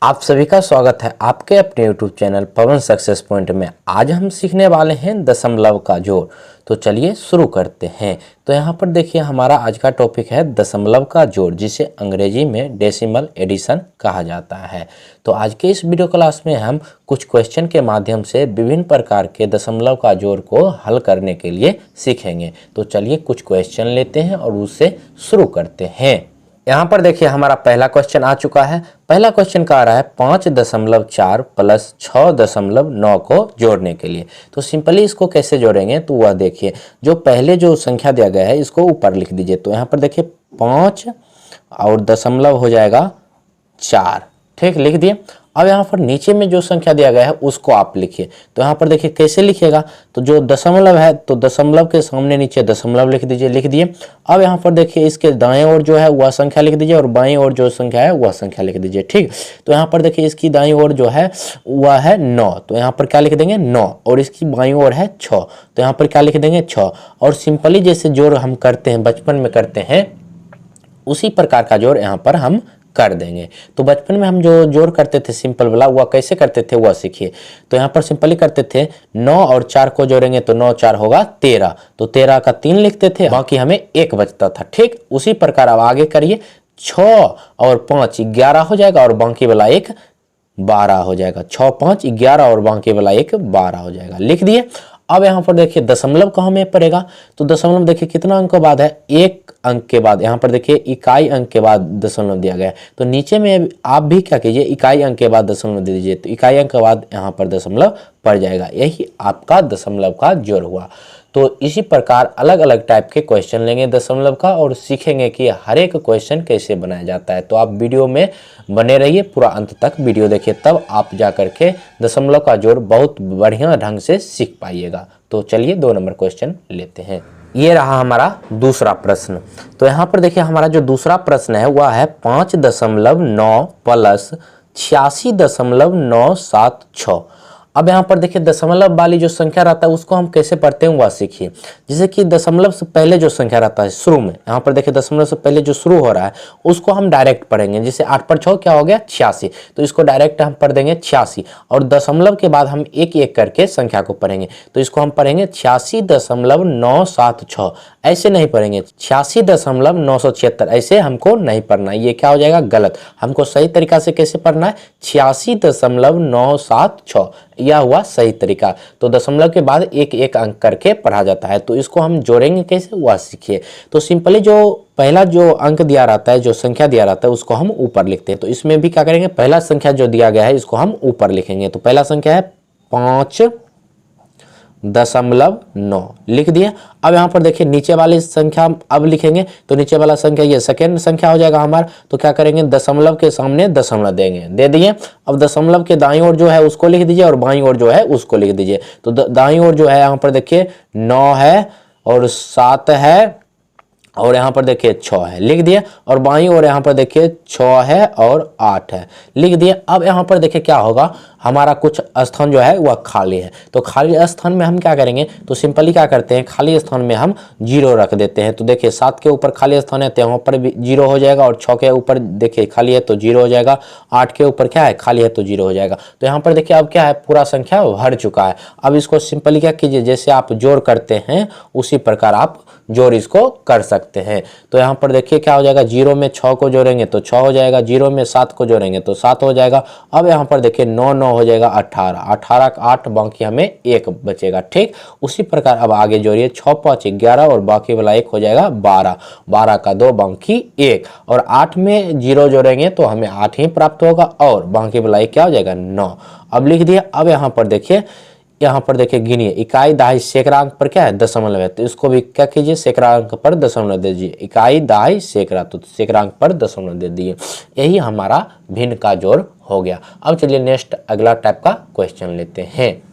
आप सभी का स्वागत है आपके अपने YouTube चैनल पवन सक्सेस पॉइंट में। आज हम सीखने वाले हैं दशमलव का जोड़। तो चलिए शुरू करते हैं। तो यहाँ पर देखिए हमारा आज का टॉपिक है दशमलव का जोड़, जिसे अंग्रेजी में डेसिमल एडिशन कहा जाता है। तो आज के इस वीडियो क्लास में हम कुछ क्वेश्चन के माध्यम से विभिन्न प्रकार के दशमलव का जोड़ को हल करने के लिए सीखेंगे। तो चलिए कुछ क्वेश्चन लेते हैं और उससे शुरू करते हैं। यहाँ पर देखिए हमारा पहला क्वेश्चन आ चुका है। पहला क्वेश्चन का आ रहा है 5.4 प्लस 6.9 को जोड़ने के लिए। तो सिंपली इसको कैसे जोड़ेंगे तो वह देखिए, जो पहले जो संख्या दिया गया है इसको ऊपर लिख दीजिए। तो यहाँ पर देखिए 5 और दशमलव हो जाएगा 4, ठीक, लिख दिए। अब यहाँ पर नीचे में जो संख्या दिया गया है उसको आप लिखिए। तो यहाँ पर देखिए कैसे लिखिएगा, तो जो दशमलव है तो दशमलव के सामने नीचे दशमलव लिख दीजिए, लिख दिए। अब यहाँ पर देखिए इसके दाएं ओर जो है वह संख्या लिख दीजिए और बाएं ओर जो संख्या है वह संख्या लिख दीजिए, ठीक। तो यहाँ पर देखिए इसकी दाईं ओर जो है वह है 9, तो यहाँ पर क्या लिख देंगे 9, और इसकी बाईं ओर है 6, तो यहाँ पर क्या लिख देंगे 6। और सिंपली जैसे जोड़ हम करते हैं, बचपन में करते हैं, उसी प्रकार का जोड़ यहाँ पर हम कर देंगे। तो बचपन में हम जो जोड़ करते थे सिंपल वाला, वह कैसे करते थे वह सीखिए। तो यहाँ पर सिंपली करते थे 9 और 4 को जोड़ेंगे तो 9 4 होगा 13, तो 13 का 3 लिखते थे, बाकी हमें 1 बचता था, ठीक। उसी प्रकार अब आगे करिए, 6 और 5 11 हो जाएगा और बाकी वाला 1 12 हो जाएगा। 6 5 11 और बाकी वाला 1 12 हो जाएगा, लिख दिए। अब यहाँ पर देखिए दशमलव कहाँ में पड़ेगा, तो दशमलव देखिए कितना अंक के बाद है, 1 अंक के बाद। यहाँ पर देखिए इकाई अंक के बाद दशमलव दिया गया है, तो नीचे में आप भी क्या कीजिए, इकाई अंक के बाद दशमलव दे दीजिए। तो इकाई अंक के बाद यहाँ पर दशमलव पड़ जाएगा, यही आपका दशमलव का जोड़ हुआ। तो इसी प्रकार अलग अलग टाइप के क्वेश्चन लेंगे दशमलव का और सीखेंगे कि हर एक क्वेश्चन कैसे बनाया जाता है। तो आप वीडियो में बने रहिए, पूरा अंत तक वीडियो देखिए, तब आप जा करके दशमलव का जोड़ बहुत बढ़िया ढंग से सीख पाइएगा। तो चलिए 2 नंबर क्वेश्चन लेते हैं। ये रहा हमारा दूसरा प्रश्न। तो यहाँ पर देखिए हमारा जो दूसरा प्रश्न है वह है 5.9 प्लस 86.976। अब यहाँ पर देखिए दशमलव वाली जो संख्या रहता है उसको हम कैसे पढ़ते हैं वह सीखिए। जैसे कि दशमलव से पहले जो संख्या रहता है शुरू में, यहाँ पर देखिए दशमलव से पहले जो शुरू हो रहा है उसको हम डायरेक्ट पढ़ेंगे। जैसे 8 पर 6 क्या हो गया 86, तो इसको डायरेक्ट हम पढ़ देंगे 86, और दशमलव के बाद हम एक एक करके संख्या को पढ़ेंगे। तो इसको हम पढ़ेंगे 86.976, ऐसे नहीं पढ़ेंगे 86.976, ऐसे हमको नहीं पढ़ना, ये क्या हो जाएगा गलत। हमको सही तरीका से कैसे पढ़ना है 86.976, यह हुआ सही तरीका। तो दशमलव के बाद एक एक अंक करके पढ़ा जाता है। तो इसको हम जोड़ेंगे कैसे वह सीखिए। तो सिंपली जो पहला जो अंक दिया रहता है, जो संख्या दिया रहता है उसको हम ऊपर लिखते हैं। तो इसमें भी क्या करेंगे, पहला संख्या जो दिया गया है इसको हम ऊपर लिखेंगे। तो पहला संख्या है 5.9, लिख दिए। अब यहाँ पर देखिए नीचे वाली संख्या अब लिखेंगे। तो नीचे वाला संख्या ये सेकेंड संख्या हो जाएगा हमारा। तो क्या करेंगे, दशमलव के सामने दशमलव देंगे, दे दिए। अब दशमलव के दाईं ओर जो है उसको लिख दीजिए और बाईं ओर जो है उसको लिख दीजिए। तो दाईं ओर जो है यहाँ पर देखिए 9 है और 7 है और यहाँ पर देखिए 6 है, लिख दिए। और बाईं ओर यहाँ पर देखिए 6 है और 8 है, लिख दिए। अब यहाँ पर देखिए क्या होगा, हमारा कुछ स्थान जो है वह खाली है। तो खाली स्थान में हम क्या करेंगे, तो सिंपली क्या करते हैं, खाली स्थान में हम 0 रख देते हैं। तो देखिए 7 के ऊपर खाली स्थान है तो यहाँ पर भी 0 हो जाएगा, और 6 के ऊपर देखिए खाली है तो 0 हो जाएगा, 8 के ऊपर क्या है खाली है तो 0 हो जाएगा। तो यहाँ पर देखिए अब क्या है, पूरा संख्या भर चुका है। अब इसको सिंपली क्या कीजिए, जैसे आप जोड़ करते हैं उसी प्रकार आप जोड़ इसको कर सकते हैं। तो यहाँ पर देखिए क्या हो जाएगा, 0 में 6 को जोड़ेंगे तो 6 हो जाएगा, 0 में 7 को जोड़ेंगे तो 7 हो जाएगा। अब यहाँ पर देखिए 9 9 हो जाएगा 18, 18 का 8, बाकी हमें 1 बचेगा, ठीक। उसी प्रकार अब आगे जोड़िए, 6 5 11 और बाकी वाला 1 हो जाएगा 12, 12 का 2 बाकी 1, और 8 में 0 जोड़ेंगे तो हमें 8 ही प्राप्त होगा, और बाकी वाला 1 क्या हो जाएगा 9। अब लिख दिया। अब यहाँ पर देखिए, यहाँ पर देखिए गिनिए, इकाई दहाई सैकड़ा अंक पर क्या है दशमलव है, तो इसको भी क्या कीजिए सैकड़ा अंक पर दशमलव दे दीजिए। इकाई दहाई सैकड़ा, तो सैकड़ा अंक पर दशमलव दे दिए। यही हमारा भिन्न का जोड़ हो गया। अब चलिए नेक्स्ट अगला टाइप का क्वेश्चन लेते हैं।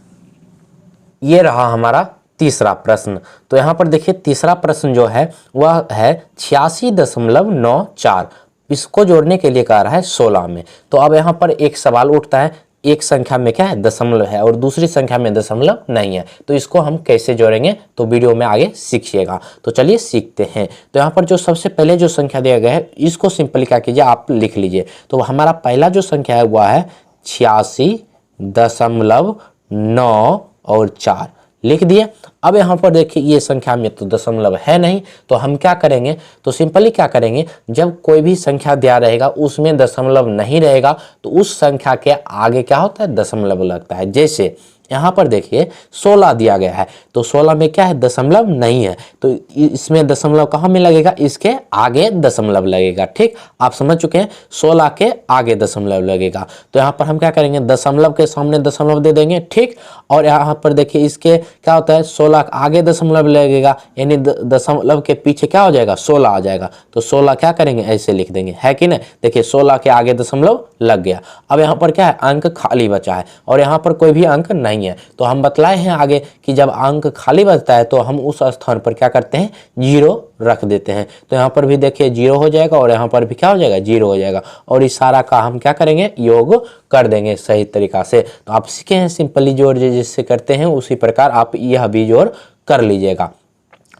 ये रहा हमारा तीसरा प्रश्न। तो यहाँ पर देखिए तीसरा प्रश्न जो है वह है 86.94, इसको जोड़ने के लिए कह रहा है 16 में। तो अब यहाँ पर एक सवाल उठता है, एक संख्या में क्या है दशमलव है और दूसरी संख्या में दशमलव नहीं है, तो इसको हम कैसे जोड़ेंगे तो वीडियो में आगे सीखिएगा। तो चलिए सीखते हैं। तो यहाँ पर जो सबसे पहले जो संख्या दिया गया है इसको सिंपली क्या कीजिए आप लिख लीजिए। तो हमारा पहला जो संख्या है वह है 86.9 लिख दिए। अब यहाँ पर देखिए ये संख्या में तो दशमलव है नहीं, तो हम क्या करेंगे तो सिंपली क्या करेंगे, जब कोई भी संख्या दिया रहेगा उसमें दशमलव नहीं रहेगा तो उस संख्या के आगे क्या होता है दशमलव लगता है। जैसे यहाँ पर देखिए 16 दिया गया है तो 16 में क्या है दशमलव नहीं है, तो इसमें दशमलव कहाँ में लगेगा, इसके आगे दशमलव लगेगा। ठीक, आप समझ चुके हैं, 16 के आगे दशमलव लगेगा। तो यहाँ पर हम क्या करेंगे दशमलव के सामने दशमलव दे देंगे। ठीक, और यहाँ पर देखिए इसके क्या होता है 16 आगे दशमलव लगेगा, यानी दशमलव के पीछे क्या हो जाएगा 16 आ जाएगा। तो 16 क्या करेंगे ऐसे लिख देंगे, है कि नहीं। देखिए 16 के आगे दशमलव लग गया। अब यहाँ पर क्या है अंक खाली बचा है और यहाँ पर कोई भी अंक नहीं है, तो हम बतलाए हैं आगे कि जब अंक खाली बचता है तो हम उस स्थान पर क्या करते हैं 0 रख देते हैं। तो यहाँ पर भी देखिए 0 हो जाएगा और यहाँ पर भी क्या हो जाएगा 0 हो जाएगा और इस सारा का हम क्या करेंगे योग कर देंगे सही तरीका से। तो आप सीखे हैं सिंपली जोड़ जिससे करते हैं उसी प्रकार आप यह भी जोड़ कर लीजिएगा।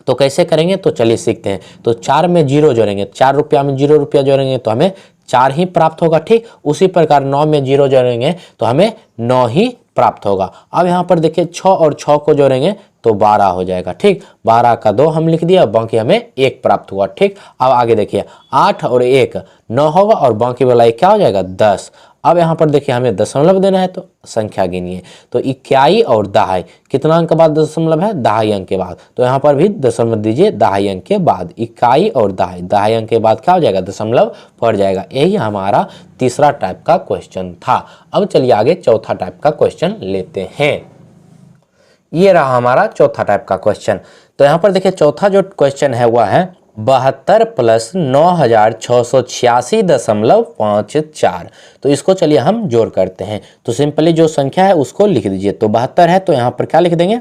तो कैसे करेंगे तो चलिए सीखते हैं। तो 4 में 0 जोड़ेंगे, 4 रुपया में 0 रुपया जोड़ेंगे तो हमें 4 ही प्राप्त होगा। ठीक, उसी प्रकार 9 में 0 जोड़ेंगे तो हमें 9 ही प्राप्त होगा। अब यहाँ पर देखिए 6 और 6 को जोड़ेंगे तो 12 हो जाएगा। ठीक, 12 का 2 हम लिख दिया, बाकी हमें 1 प्राप्त हुआ। ठीक, अब आगे देखिए 8 और 1 9 होगा और बाकी वाला 1 क्या हो जाएगा 10। अब यहाँ पर देखिए हमें दशमलव देना है तो संख्या गिनिए। तो इक्याई और दहाई कितना अंक के बाद दशमलव है दहाई अंक के बाद, तो यहाँ पर भी दशमलव दीजिए दहाई अंक के बाद। इक्याई और दहाई, दहाई अंक के बाद क्या हो जाएगा दशमलव पड़ जाएगा। यही हमारा तीसरा टाइप का क्वेश्चन था। अब चलिए आगे चौथा टाइप का क्वेश्चन लेते हैं। ये रहा हमारा चौथा टाइप का क्वेश्चन। तो यहाँ पर देखिए चौथा जो क्वेश्चन है वह है 72 + 9686.54। तो इसको चलिए हम जोड़ करते हैं। तो सिंपली जो संख्या है उसको लिख दीजिए। तो 72 है तो यहाँ पर क्या लिख देंगे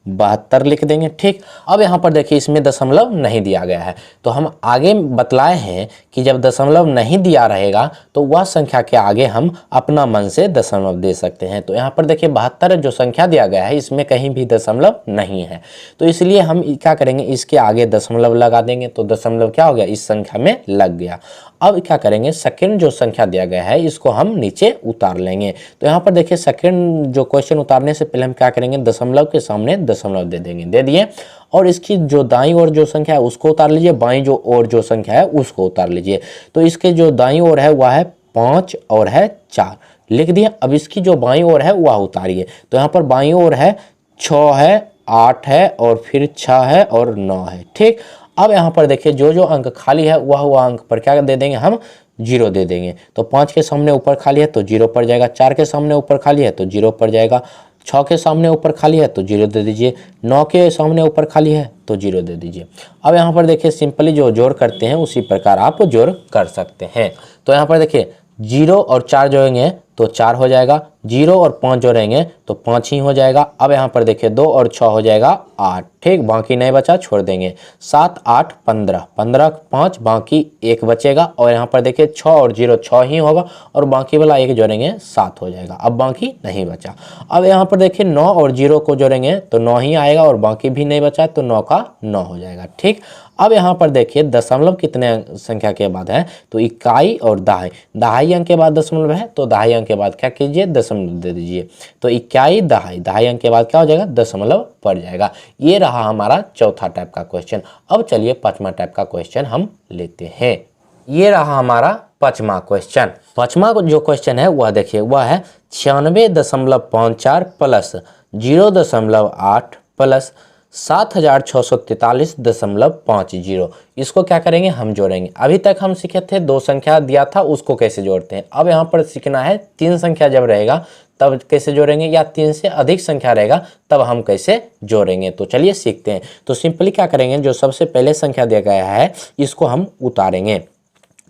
72 लिख देंगे। ठीक, अब यहाँ पर देखिए इसमें दशमलव नहीं दिया गया है, तो हम आगे बतलाए हैं कि जब दशमलव नहीं दिया रहेगा तो वह संख्या के आगे हम अपना मन से दशमलव दे सकते हैं। तो यहाँ पर देखिए 72 जो संख्या दिया गया है इसमें कहीं भी दशमलव नहीं है, तो इसलिए हम क्या करेंगे इसके आगे दशमलव लगा देंगे। तो दशमलव क्या हो गया इस संख्या में लग गया। अब क्या करेंगे सेकंड जो संख्या दिया गया है इसको हम नीचे उतार लेंगे। तो यहाँ पर देखिए सेकंड जो क्वेश्चन उतारने से पहले हम क्या करेंगे दशमलव के सामने दशमलव दे देंगे, दे दिए। और इसकी जो दाईं ओर जो संख्या है उसको उतार लीजिए, बाईं जो ओर जो संख्या है उसको उतार लीजिए। तो इसके जो दाईं ओर है वह है 5 और है 4 लिख दिया। अब इसकी जो बाईं ओर है वह उतारिए। तो यहाँ पर बाईं ओर है 6 है 8 है और फिर 6 है और 9 है। ठीक, अब यहाँ पर देखिए जो जो अंक खाली है वह अंक पर क्या दे देंगे हम 0 दे देंगे। तो 5 के सामने ऊपर खाली है तो 0 पड़ जाएगा, 4 के सामने ऊपर खाली है तो 0 पड़ जाएगा, 6 के सामने ऊपर खाली है तो 0 दे दीजिए, 9 के सामने ऊपर खाली है तो 0 दे दीजिए। अब यहाँ पर देखिए सिंपली जो जोड़ करते हैं उसी प्रकार आप जोड़ कर सकते हैं। तो यहाँ पर देखिए 0 और 4 जोड़ेंगे तो 4 हो जाएगा, 0 और 5 जोड़ेंगे तो 5 ही हो जाएगा। अब यहाँ पर देखिए 2 और 6 हो जाएगा 8। ठीक, बाकी नहीं बचा छोड़ देंगे। 7 8 15, 15 5 बाकी 1 बचेगा और यहाँ पर देखिए 6 और 0 6 ही होगा और बाकी वाला 1 जोड़ेंगे 7 हो जाएगा। अब बाकी नहीं बचा। अब यहाँ पर देखिए 9 और 0 को जोड़ेंगे तो 9 ही आएगा और बाकी भी नहीं बचा तो 9 का 9 हो जाएगा। ठीक, अब यहाँ पर देखिए दशमलव कितने संख्या के बाद है तो इकाई और दहाई, दहाई अंक के बाद दशमलव है तो दहाई अंक के बाद क्या कीजिए दशमलव दे दीजिए। तो इकाई दहाई, दहाई अंक के बाद क्या हो जाएगा दशमलव पड़ जाएगा। ये रहा हमारा चौथा टाइप का क्वेश्चन। अब चलिए पांचवा टाइप का क्वेश्चन हम लेते हैं। ये रहा हमारा पांचवा क्वेश्चन। पांचवा जो क्वेश्चन है वह देखिए वह है 96.54 प्लस 0.8 प्लस 7643.50। इसको क्या करेंगे हम जोड़ेंगे। अभी तक हम सीखे थे 2 संख्या दिया था उसको कैसे जोड़ते हैं। अब यहाँ पर सीखना है 3 संख्या जब रहेगा तब कैसे जोड़ेंगे या 3 से अधिक संख्या रहेगा तब हम कैसे जोड़ेंगे। तो चलिए सीखते हैं। तो सिंपली क्या करेंगे जो सबसे पहले संख्या दिया गया है इसको हम उतारेंगे।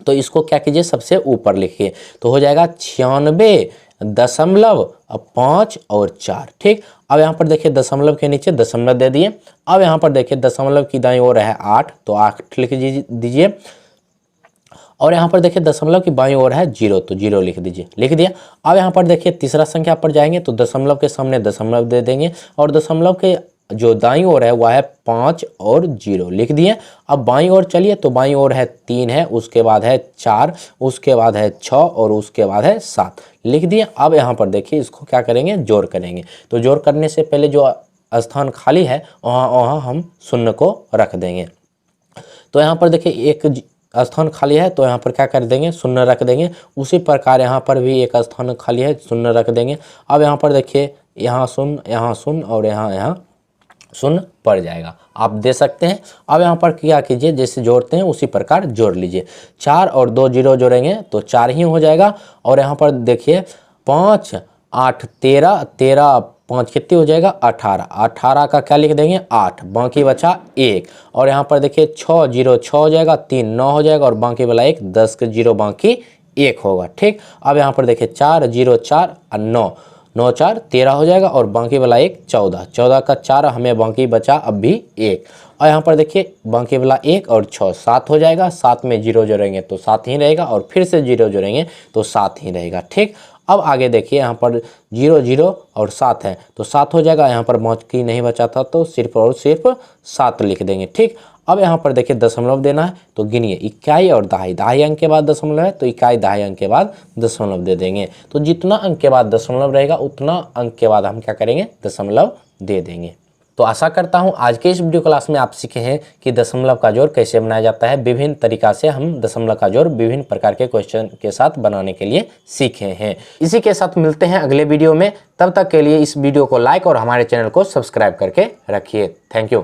तो इसको क्या कीजिए सबसे ऊपर लिखिए तो हो जाएगा 96.5 और 4। ठीक, अब यहाँ पर देखिए दशमलव के नीचे दशमलव दे दिए। अब यहाँ पर देखिए दशमलव की दाईं ओर है 8 तो 8 लिख दीजिए और यहाँ पर देखिए दशमलव की बाईं ओर है 0, तो 0 लिख दीजिए, लिख दिया। अब यहाँ पर देखिए तीसरा संख्या पर जाएंगे तो दशमलव के सामने दशमलव दे देंगे और दशमलव के जो दाईं ओर है वह है 5 और 0, लिख दिए। अब बाईं ओर चलिए तो बाईं ओर है 3 है, उसके बाद है 4, उसके बाद है 6 और उसके बाद है 7, लिख दिए। अब यहाँ पर देखिए इसको क्या करेंगे, जोड़ करेंगे। तो जोड़ करने से पहले जो स्थान खाली है वहाँ हम शून्य को रख देंगे। तो यहाँ पर देखिए एक स्थान खाली है तो यहाँ पर क्या कर देंगे, शून्य रख देंगे। उसी प्रकार यहाँ पर भी एक स्थान खाली है, शून्य रख देंगे। अब यहाँ पर देखिए यहाँ शून्य और यहाँ शून्य पड़ जाएगा, आप दे सकते हैं। अब यहाँ पर क्या कीजिए, जैसे जोड़ते हैं उसी प्रकार जोड़ लीजिए। 4 और 2 0 जोड़ेंगे तो 4 ही हो जाएगा। और यहाँ पर देखिए 5 8 13, 13 5 कितनी हो जाएगा 18, 18 का क्या लिख देंगे 8, बाकी बचा 1। और यहाँ पर देखिए 6 0 6 हो जाएगा, 3 9 हो जाएगा और बाकी वाला 1, 10 के 0 बाकी 1 होगा, ठीक। अब यहाँ पर देखिए 4 0 4 और 9 9 4 13 हो जाएगा और बाकी वाला 1 14, 14 का 4 हमें बाकी बचा अब भी 1। और यहाँ पर देखिए बाकी वाला 1 और 6 7 हो जाएगा, 7 में 0 जोड़ेंगे तो 7 ही रहेगा और फिर से 0 जोड़ेंगे तो 7 ही रहेगा, ठीक। अब आगे देखिए यहाँ पर 0 0 और 7 है तो 7 हो जाएगा, यहाँ पर बाकी नहीं बचा था तो सिर्फ और सिर्फ 7 लिख देंगे, ठीक। अब यहाँ पर देखिए दशमलव देना है तो गिनिए, इकाई और दहाई, दहाई अंक के बाद दशमलव है तो इकाई दहाई अंक के बाद दशमलव दे देंगे। तो जितना अंक के बाद दशमलव रहेगा उतना अंक के बाद हम क्या करेंगे, दशमलव दे देंगे। तो आशा करता हूँ आज के इस वीडियो क्लास में आप सीखे हैं कि दशमलव का जोड़ कैसे बनाया जाता है। विभिन्न तरीका से हम दशमलव का जोड़ विभिन्न प्रकार के क्वेश्चन के साथ बनाने के लिए सीखे हैं। इसी के साथ मिलते हैं अगले वीडियो में, तब तक के लिए इस वीडियो को लाइक और हमारे चैनल को सब्सक्राइब करके रखिए। Thank you.